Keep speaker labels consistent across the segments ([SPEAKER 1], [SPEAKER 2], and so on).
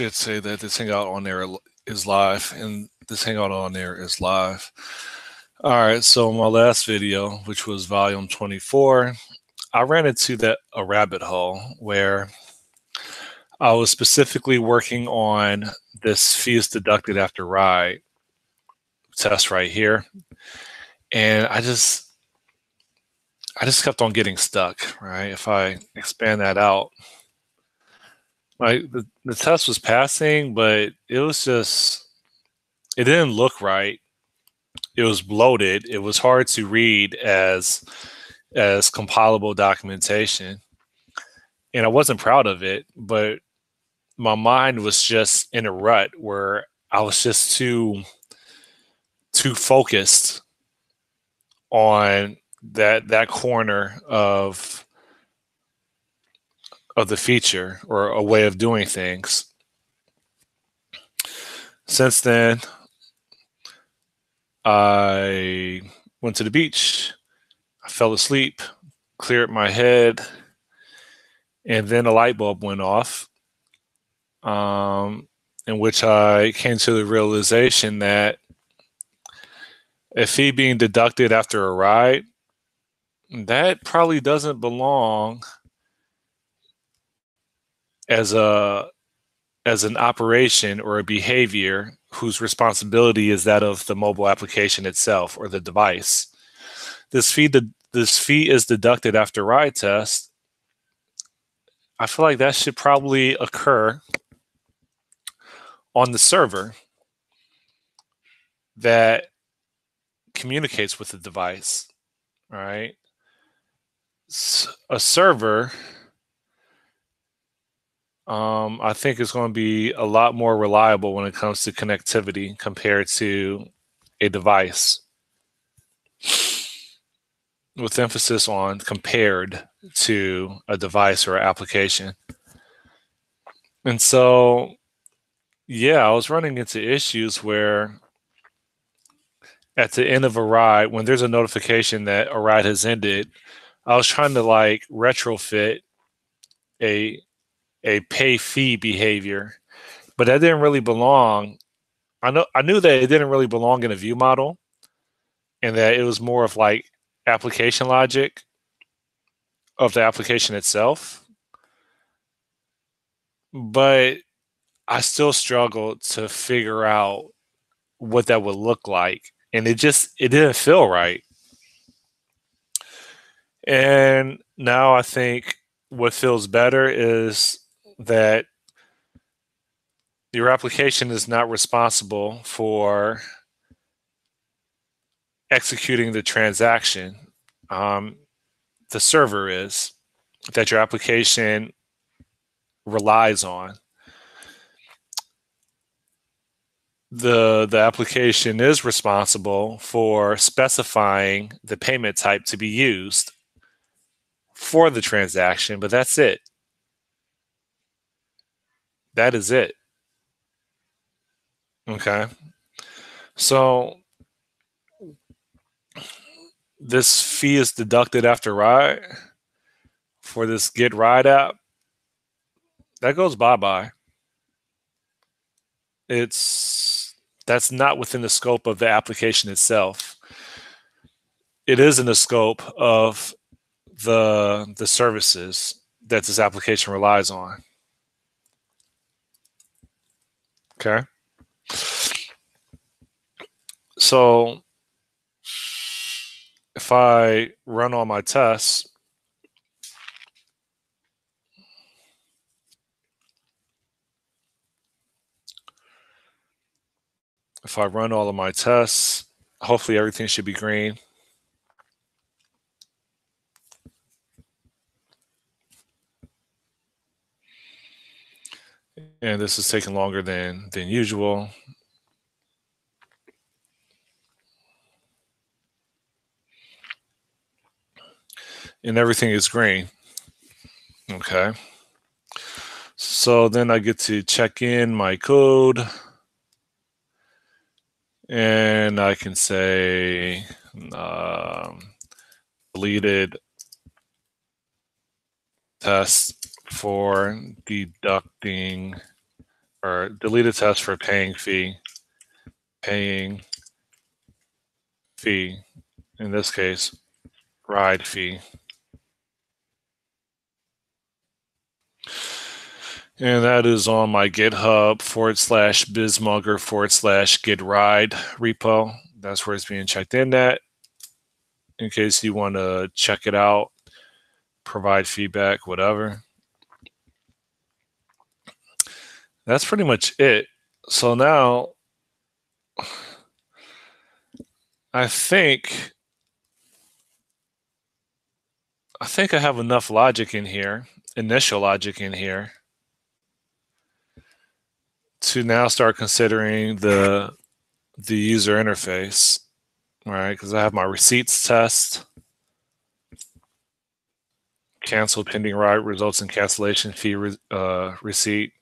[SPEAKER 1] should say that this hangout on there is live, and this hangout on there is live. All right, so my last video, which was volume 24, I ran into a rabbit hole where I was specifically working on this fee is deducted after ride test right here, and I just kept on getting stuck. Right, if I expand that out, like the test was passing, but it didn't look right. It was bloated. It was hard to read as compilable documentation, and I wasn't proud of it. But my mind was just in a rut where I was just too focused on that corner of the feature or a way of doing things. Since then, I went to the beach. I fell asleep, cleared my head, and then a light bulb went off, in which I came to the realization that a fee being deducted after a ride, that probably doesn't belong as an operation or a behavior whose responsibility is that of the mobile application itself or the device. This fee is deducted after ride test. I feel like that should probably occur on the server that communicates with the device. All right. A server, I think, is going to be a lot more reliable when it comes to connectivity compared to a device, with emphasis on compared to a device or application. And so, yeah, I was running into issues where at the end of a ride, when there's a notification that a ride has ended, I was trying to like retrofit a pay fee behavior, but that didn't really belong. I knew that it didn't really belong in a view model, and that it was more of like application logic of the application itself. But I still struggled to figure out what that would look like, and it didn't feel right. And now I think what feels better is that your application is not responsible for executing the transaction. The server is, that your application relies on. The application is responsible for specifying the payment type to be used for the transaction, but that's it. That is it. Okay. So this fee is deducted after ride for this Get Ride app. That goes bye-bye. That's not within the scope of the application itself. It is in the scope of the services that this application relies on. Okay. So if I run all my tests, hopefully everything should be green. And this is taking longer than usual. And everything is green. Okay. So then I get to check in my code, and I can say deleted test for deducting or delete a test for paying fee. Paying fee. In this case, ride fee. And that is on my GitHub /bismugger/gitride repo. That's where it's being checked in at. In case you want to check it out, provide feedback, whatever. That's pretty much it. So now I think I have enough logic in here, initial logic in here, to now start considering the user interface, right? Because I have my receipts test. Cancel pending ride results in cancellation fee receipt,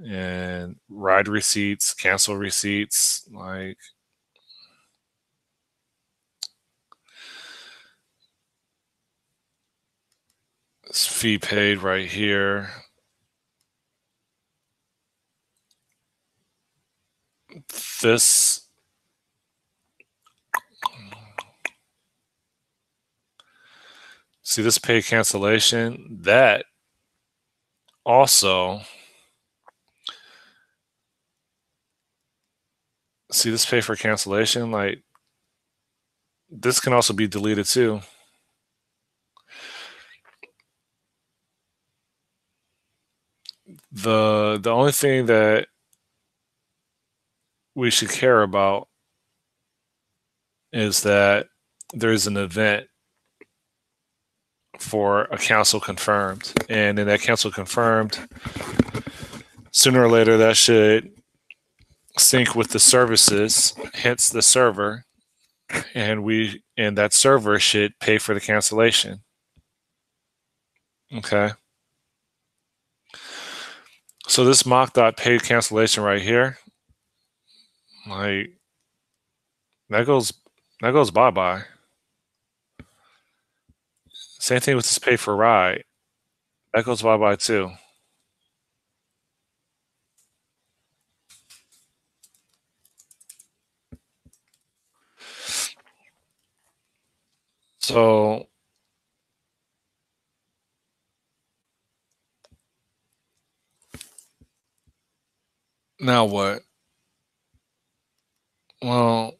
[SPEAKER 1] and ride receipts, cancel receipts, like this fee paid right here. This see this pay cancellation, that also see this pay for cancellation, like this can also be deleted too. The only thing that we should care about is that there's an event for a cancel confirmed, and in that cancel confirmed, sooner or later that should sync with the services, hence the server, and that server should pay for the cancellation. Okay. So this mock.paid cancellation right here, like that goes bye-bye. Same thing with this pay for ride. That goes bye-bye too. So now what? Well,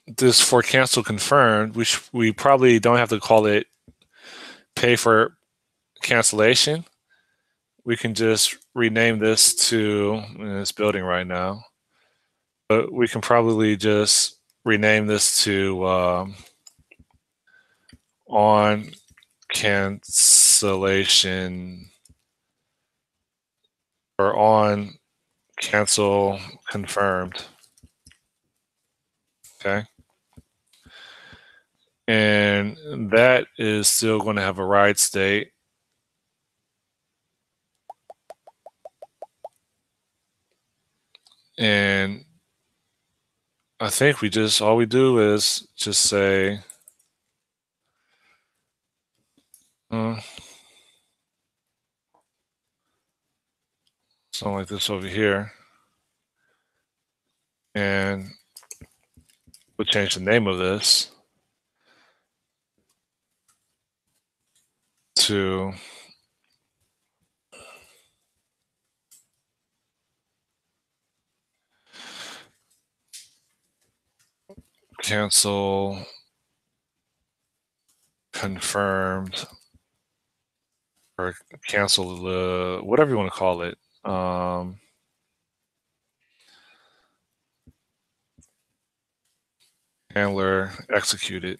[SPEAKER 1] this for cancel confirmed, which we probably don't have to call it pay for cancellation. We can just rename this to, in this building right now, but we can probably just rename this to on cancellation or on cancel confirmed. Okay. And that is still going to have a ride state. And I think all we do is just say, something like this over here. And we'll change the name of this to cancel confirmed, or cancel the, whatever you want to call it. Handler executed,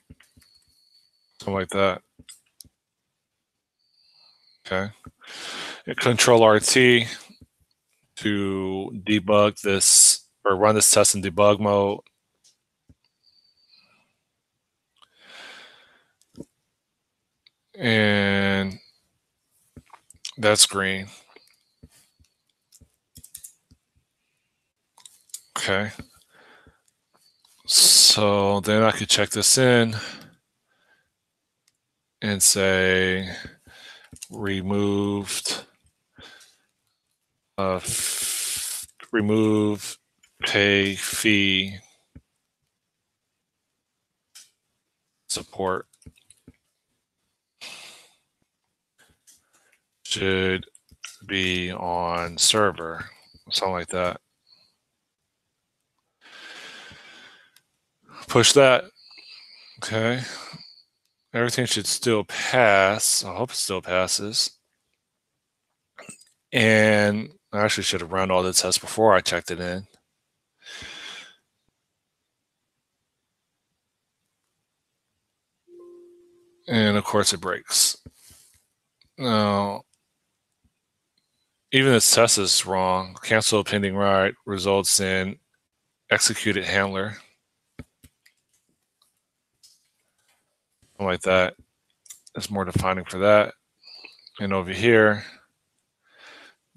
[SPEAKER 1] something like that. Okay. Control RT to debug this or run this test in debug mode. And that's green. Okay. So then I could check this in and say removed remove pay fee support should be on server, something like that. Push that. Okay. Everything should still pass. I hope it still passes. And I actually should have run all the tests before I checked it in. And of course it breaks. Now, even this test is wrong. Cancel pending write results in executed handler. Something like that. There's more defining for that. And over here,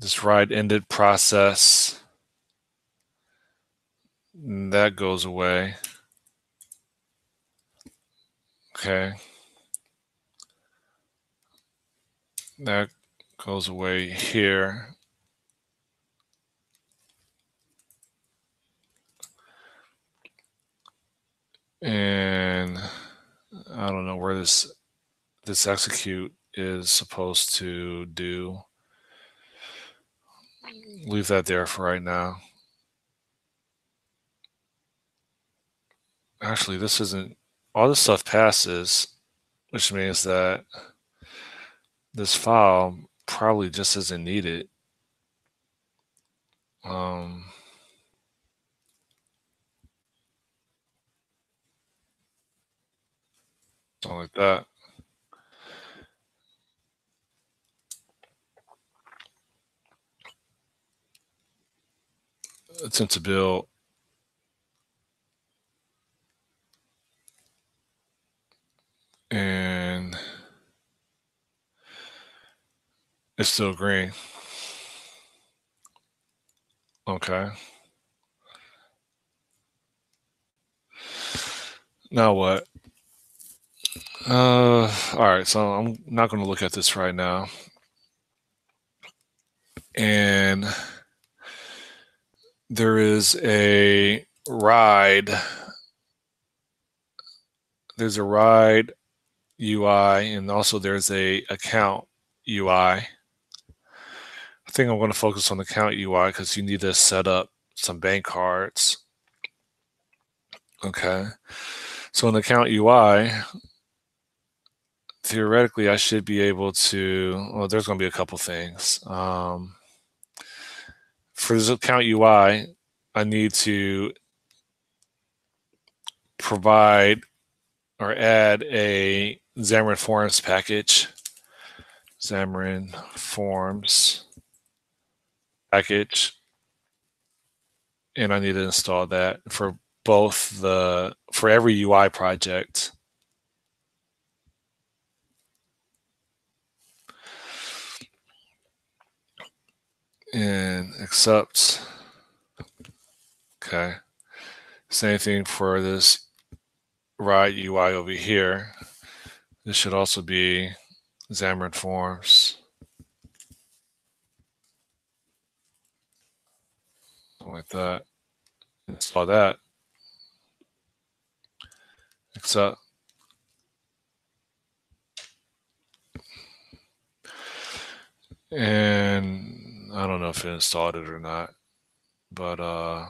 [SPEAKER 1] this write ended process, that goes away. Okay. That goes away here. And I don't know where this execute is supposed to do. Leave that there for right now. Actually, this isn't, all this stuff passes, which means that this file probably just isn't needed. Something like that. Attempt to build. And it's still green. Okay. Now what? All right, so I'm not going to look at this right now. And there is a ride. There's a ride UI, and also there's a account UI. I think I'm going to focus on the account UI because you need to set up some bank cards. Okay. So in the account UI, theoretically, I should be able to, well, there's going to be a couple things. For this account UI, I need to provide or add a Xamarin Forms package. Xamarin Forms package. And I need to install that for for every UI project. And accept. Okay. Same thing for this ride UI over here. This should also be Xamarin Forms. Something like that. Install that. Accept. And I don't know if it installed it or not, but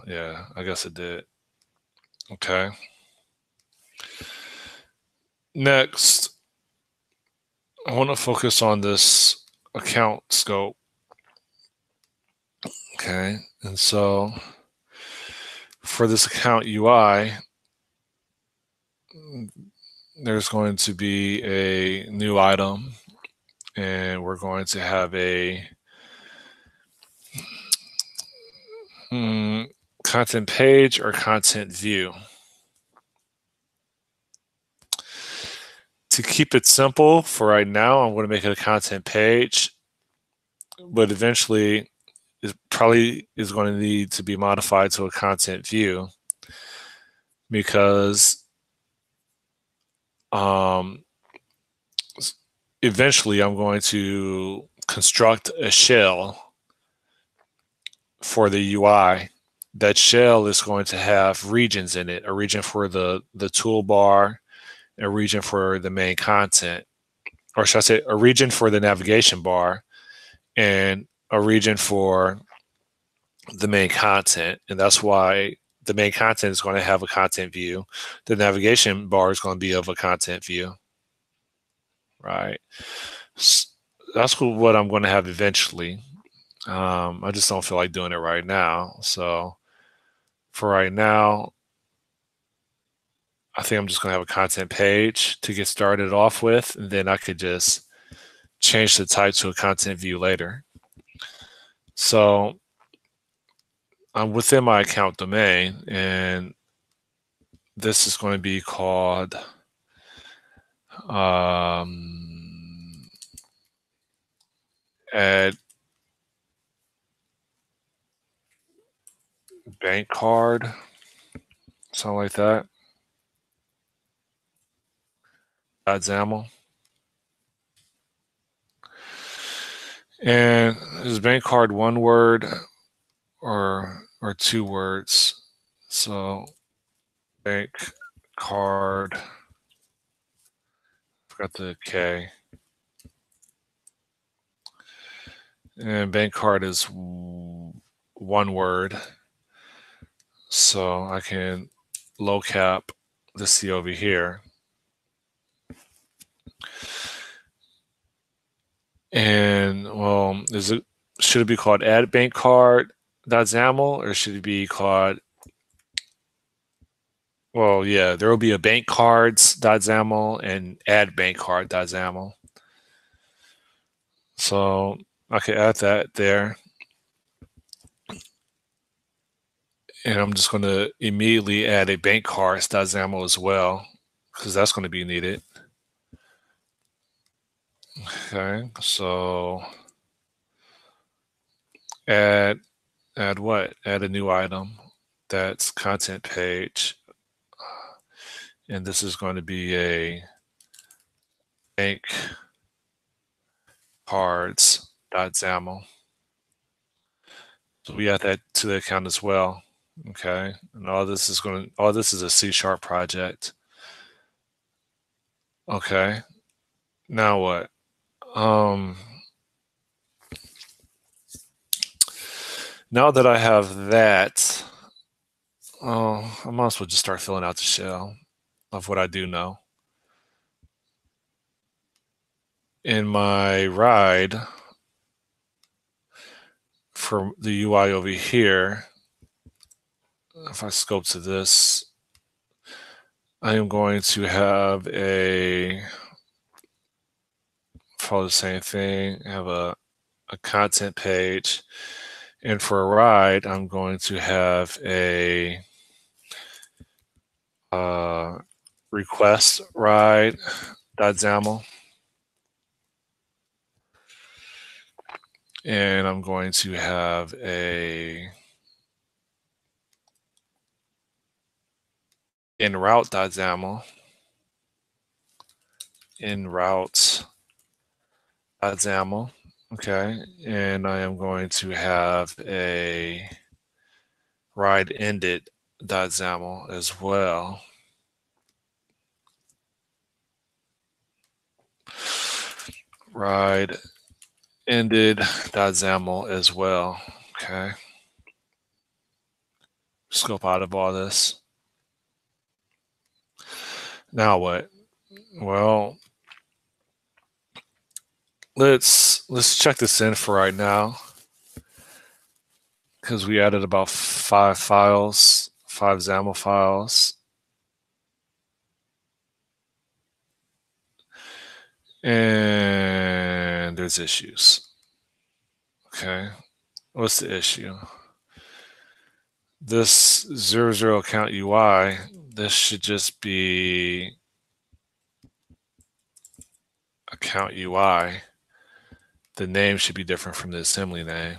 [SPEAKER 1] yeah, I guess it did. Okay. Next, I want to focus on this account scope. Okay. And so for this account UI, there's going to be a new item, and we're going to have a content page or content view. To keep it simple for right now, I'm going to make it a content page, but eventually it probably is going to need to be modified to a content view because eventually I'm going to construct a shell for the UI, that shell is going to have regions in it, a region for the toolbar, a region for the main content, or should I say a region for the navigation bar, and a region for the main content. And that's why the main content is going to have a content view. The navigation bar is going to be of a content view, right? That's what I'm going to have eventually. I just don't feel like doing it right now. So for right now, I think I'm just going to have a content page to get started off with, and then I could just change the type to a content view later. So I'm within my account domain, and this is going to be called add bank card, something like that. .xaml. And is bank card one word or 2 words? So bank card, forgot the K. And bank card is 1 word. So I can low cap the C over here. And well, should it be called add bank card .xaml, or should it be called, well, yeah, there will be a bank cards .xaml and add bank card .xaml. So I can add that there. And I'm just going to immediately add a bank cards .xaml as well, because that's going to be needed. Okay, so add what? Add a new item. That's content page. And this is going to be a bank cards.xaml. So we add that to the account as well. Okay. And all this is a C# project. Okay. Now what? Now that I have that, I might as well just start filling out the shell of what I do know. In my ride for the UI over here, if I scope to this, I am going to have follow the same thing, have a content page. And for a ride, I'm going to have a request ride.xaml. And I'm going to have a enroute.xaml. Enroute.xaml. Okay. And I am going to have a ride ended.xaml as well. Ride ended.xaml as well. Okay. Scope out of all this. Now what? Well, let's check this in for right now, because we added about 5 XAML files. And there's issues. Okay. What's the issue? This 00 account UI, this should just be account UI. The name should be different from the assembly name.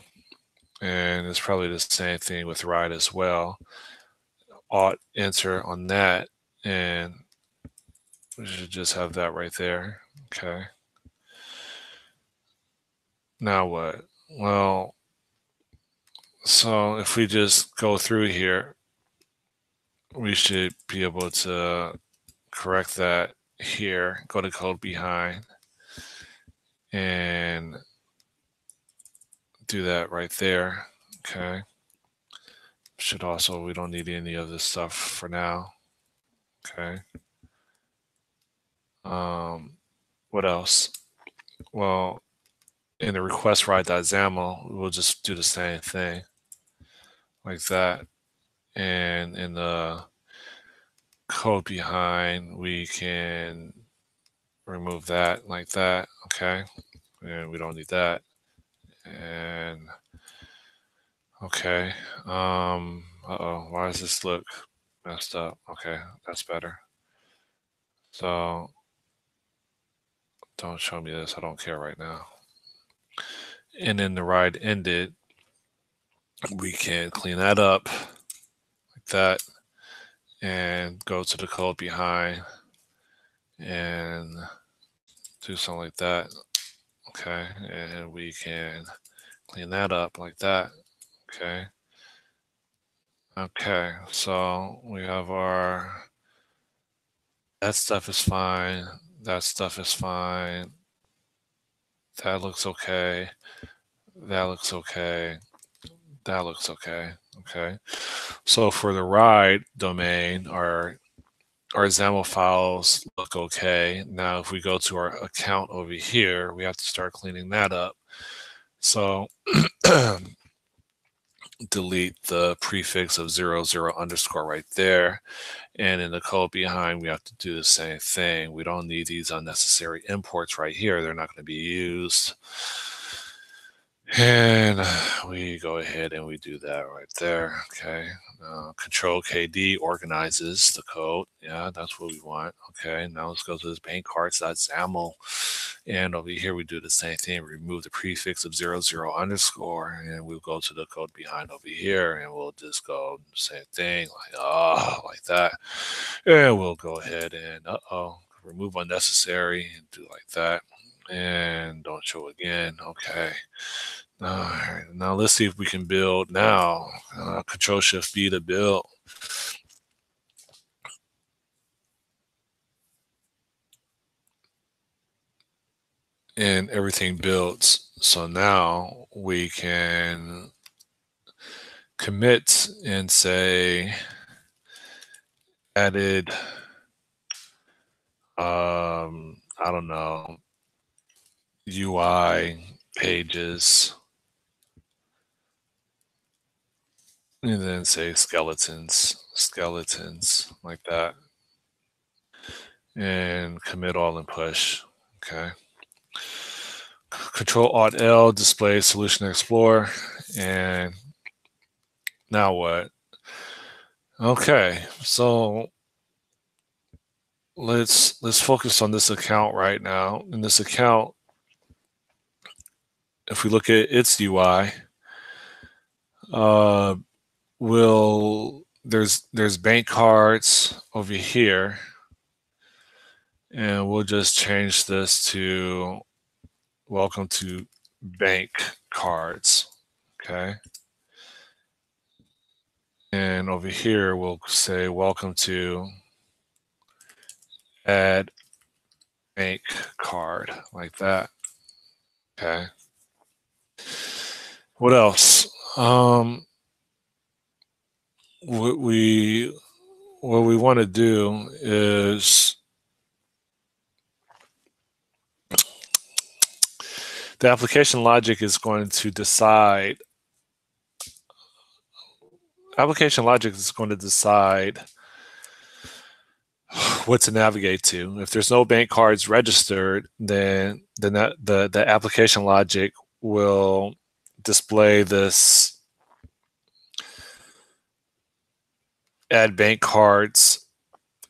[SPEAKER 1] And it's probably the same thing with ride as well. Alt enter on that, and we should just have that right there. Okay. Now what? Well, So if we just go through here, we should be able to correct that here. Go to code behind and do that right there. Okay. Should also, we don't need any of this stuff for now. Okay. What else? Well, in the request write.xaml, we'll just do the same thing like that. And in the code behind, we can remove that like that. Okay. And we don't need that. And okay. Uh-oh, why does this look messed up? Okay, that's better. So don't show me this. I don't care right now. And then the ride ended. We can clean that up like that and go to the code behind and do something like that. Okay, and we can clean that up like that. Okay. Okay, so we have our, that stuff is fine. That stuff is fine. That looks okay. That looks okay. That looks okay. Okay. So for the ride domain, our XAML files look okay. Now, if we go to our account over here, we have to start cleaning that up. So delete the prefix of 00 underscore right there. And in the code behind, we have to do the same thing. We don't need these unnecessary imports right here. They're not going to be used. And we go ahead and we do that right there. Okay. Control KD organizes the code. Yeah, that's what we want. Okay. Now let's go to this bank cards.xaml. And over here, we do the same thing. Remove the prefix of 00 underscore. And we'll go to the code behind over here. And we'll just go same thing like that. And we'll go ahead and remove unnecessary and do like that. And don't show again. Okay. All right. Now let's see if we can build now. Control Shift B to build. And everything builds. So now we can commit and say added, I don't know, UI pages. And then say skeletons like that. And commit all and push. Okay. Control Alt L, display Solution Explorer. And now what? Okay, so let's focus on this account right now. In this account, if we look at its UI, there's bank cards over here, and we'll just change this to welcome to bank cards. Okay. And over here, we'll say welcome to add bank card like that. Okay. What else? What we want to do is the application logic is going to decide. Application logic is going to decide what to navigate to. If there's no bank cards registered, then the application logic will display this add bank cards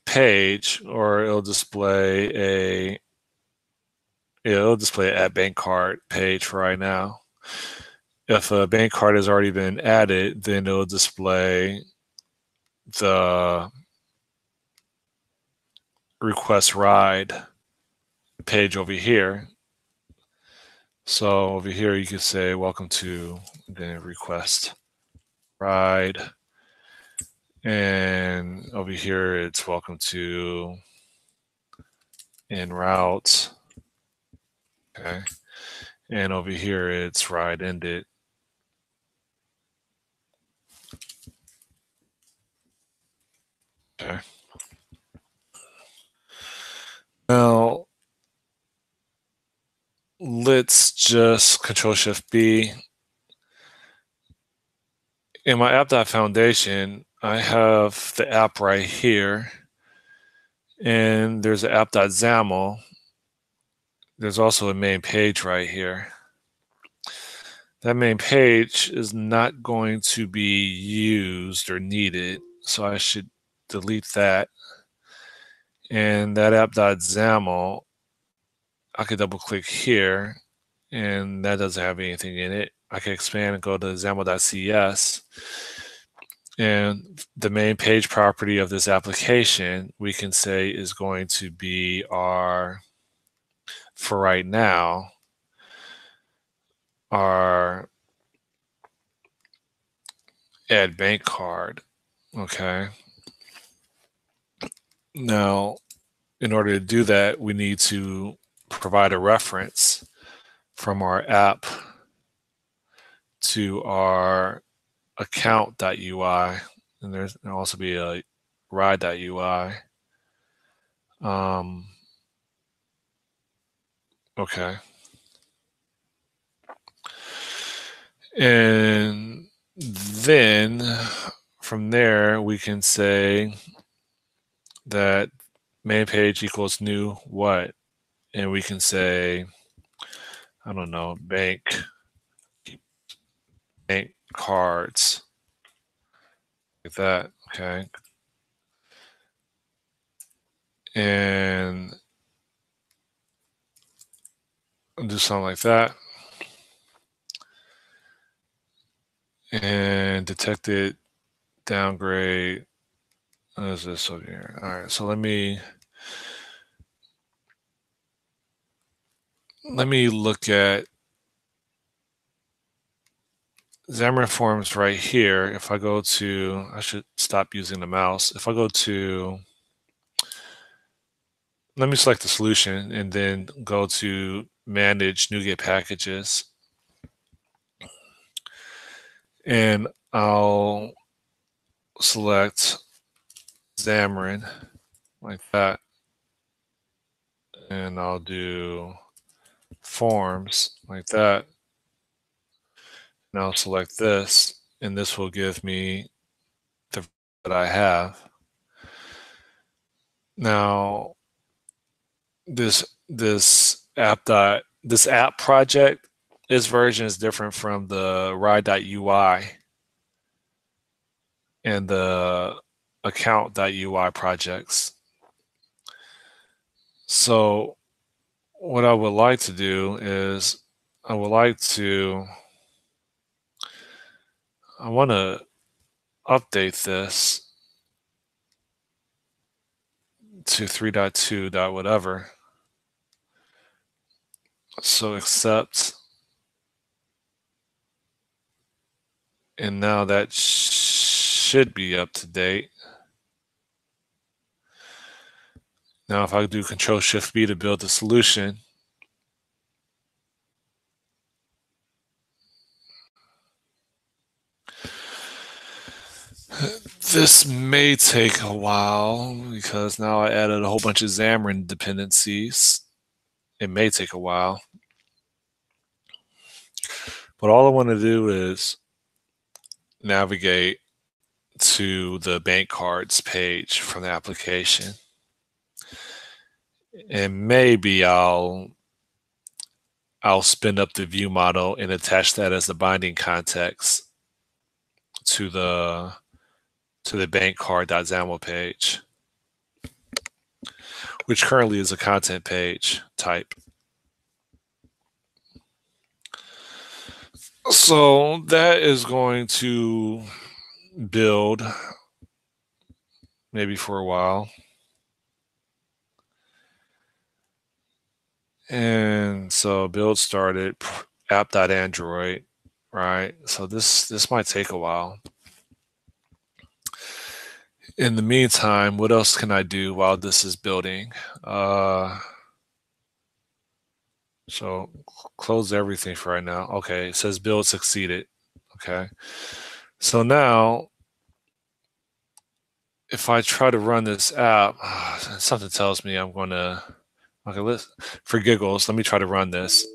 [SPEAKER 1] page, or it'll display an add bank card page for right now. If a bank card has already been added, then it'll display the request ride page over here. So over here, you could say welcome to the request ride. And over here, it's welcome to en route. Okay. And over here, it's ride ended. Okay. Now, let's just Control-Shift-B. In my app.foundation, I have the app right here. And there's an app.xaml. There's also a main page right here. That main page is not going to be used or needed, so I should delete that. And that app.xaml, I could double click here, and that doesn't have anything in it. I can expand and go to xaml.cs. And the main page property of this application, we can say is going to be our, for right now, our add bank card. Okay. Now, in order to do that, we need to provide a reference from our app to our account.ui, and there'll also be a ride.ui. Okay. And then from there, we can say that main page equals new what? And we can say, I don't know, bank cards, like that. Okay. And do something like that. And detected downgrade. What is this over here? All right, so let me look at Xamarin Forms right here. If I go to, I should stop using the mouse. If I go to, let me select the solution and then go to manage NuGet packages. And I'll select Xamarin like that. And I'll do forms like that. And I'll select this, and this will give me the that I have. Now, this app project, this version is different from the ride.ui and the account.ui projects. So what I would like to do is I want to update this to 3.2. whatever. So accept. And now that should be up to date. Now, if I do Control-Shift-B to build the solution, this may take a while because now I added a whole bunch of Xamarin dependencies. It may take a while. But all I want to do is navigate to the bank cards page from the application. And maybe I'll spin up the view model and attach that as the binding context to the bank card.xaml page, which currently is a content page type. So that is going to build maybe for a while. And so build started, app.android, right? So this might take a while. In the meantime, what else can I do while this is building? So close everything for right now. Okay, it says build succeeded. Okay. So now, if I try to run this app, something tells me I'm going to, okay, for giggles, let me try to run this.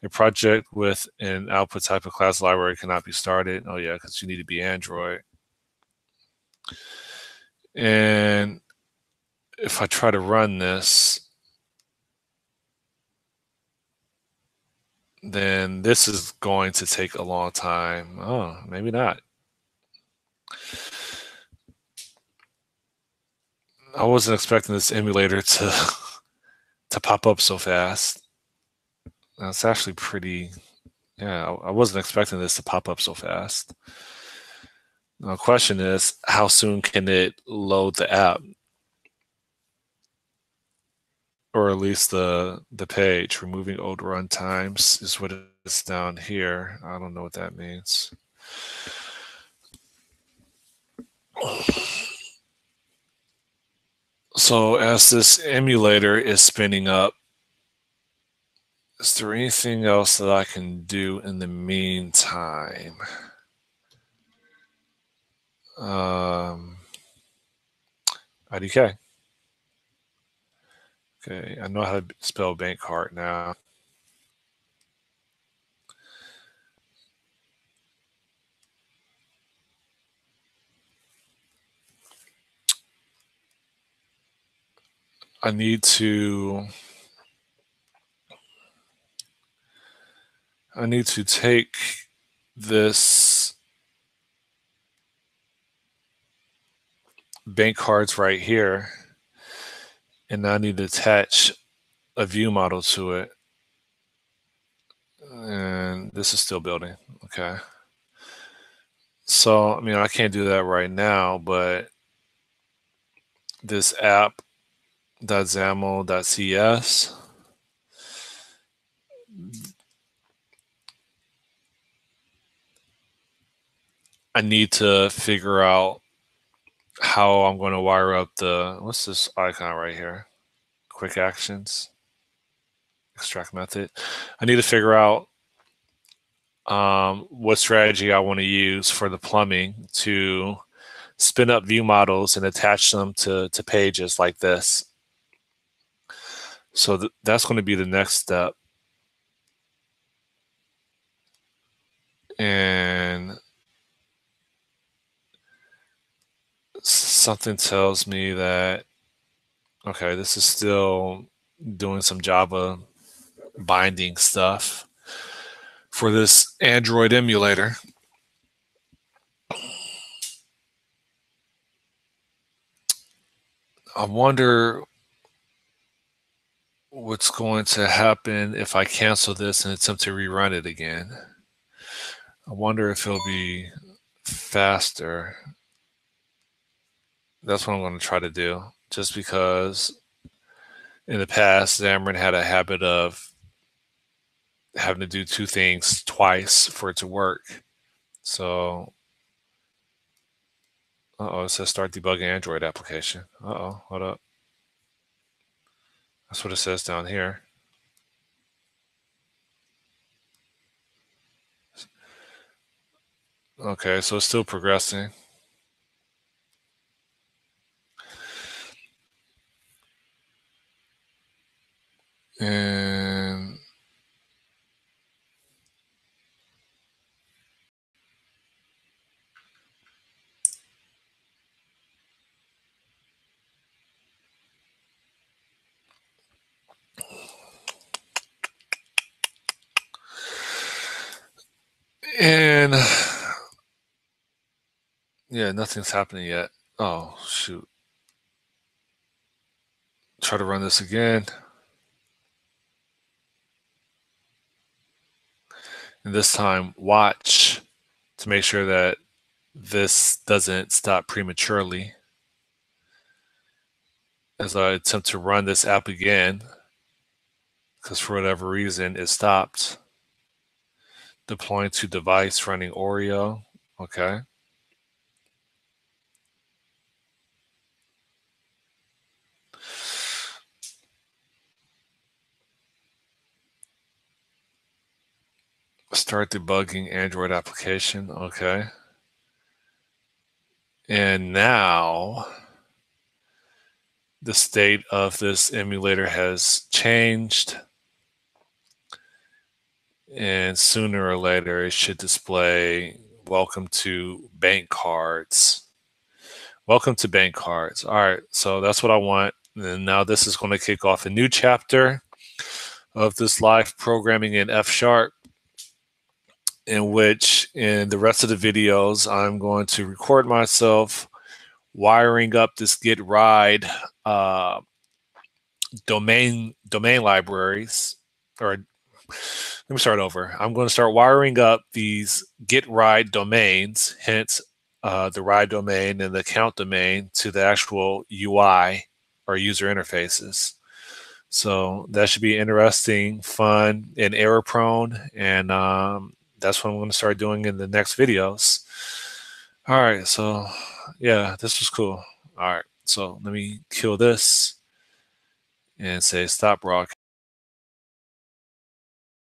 [SPEAKER 1] A project with an output type of class library cannot be started. Oh yeah, because you need to be Android. And if I try to run this, then this is going to take a long time. Oh, maybe not. I wasn't expecting this emulator to to pop up so fast. That's actually pretty, yeah, I wasn't expecting this to pop up so fast. Now, the question is, how soon can it load the app? Or at least the page. Removing old run times is what is down here. I don't know what that means. So as this emulator is spinning up, is there anything else that I can do in the meantime? IDK. Okay, I know how to spell bank card now. I need to take this bank cards right here, and I need to attach a view model to it. And this is still building. Okay. So, I mean, I can't do that right now, but this app.xaml.cs, I need to figure out how I'm going to wire up what's this icon right here? Quick actions, extract method. I need to figure out what strategy I want to use for the plumbing to spin up view models and attach them to pages like this. So that's going to be the next step. And something tells me that, okay, this is still doing some Java binding stuff for this Android emulator. I wonder what's going to happen if I cancel this and attempt to rerun it again. I wonder if it'll be faster. That's what I'm going to try to do, just because in the past, Xamarin had a habit of having to do two things twice for it to work. So, it says start debugging Android application. Hold up. That's what it says down here. Okay, so it's still progressing. And and yeah, nothing's happening yet. Oh, shoot. Try to run this again. And this time, watch to make sure that this doesn't stop prematurely as I attempt to run this app again, because for whatever reason it stopped. Deploying to device running Oreo. Okay. Start debugging Android application. Okay. And now the state of this emulator has changed. And sooner or later, it should display welcome to bank cards. Welcome to bank cards. All right, so that's what I want. And now this is going to kick off a new chapter of this live programming in F#, in which in the rest of the videos, I'm going to record myself wiring up this get ride domain libraries. Or let me start over. I'm going to start wiring up these get ride domains, hence the ride domain and the account domain, to the actual UI or user interfaces. So that should be interesting, fun, and error prone. And that's what I'm going to start doing in the next videos. All right, so yeah, this was cool. All right, so let me kill this and say stop broadcast.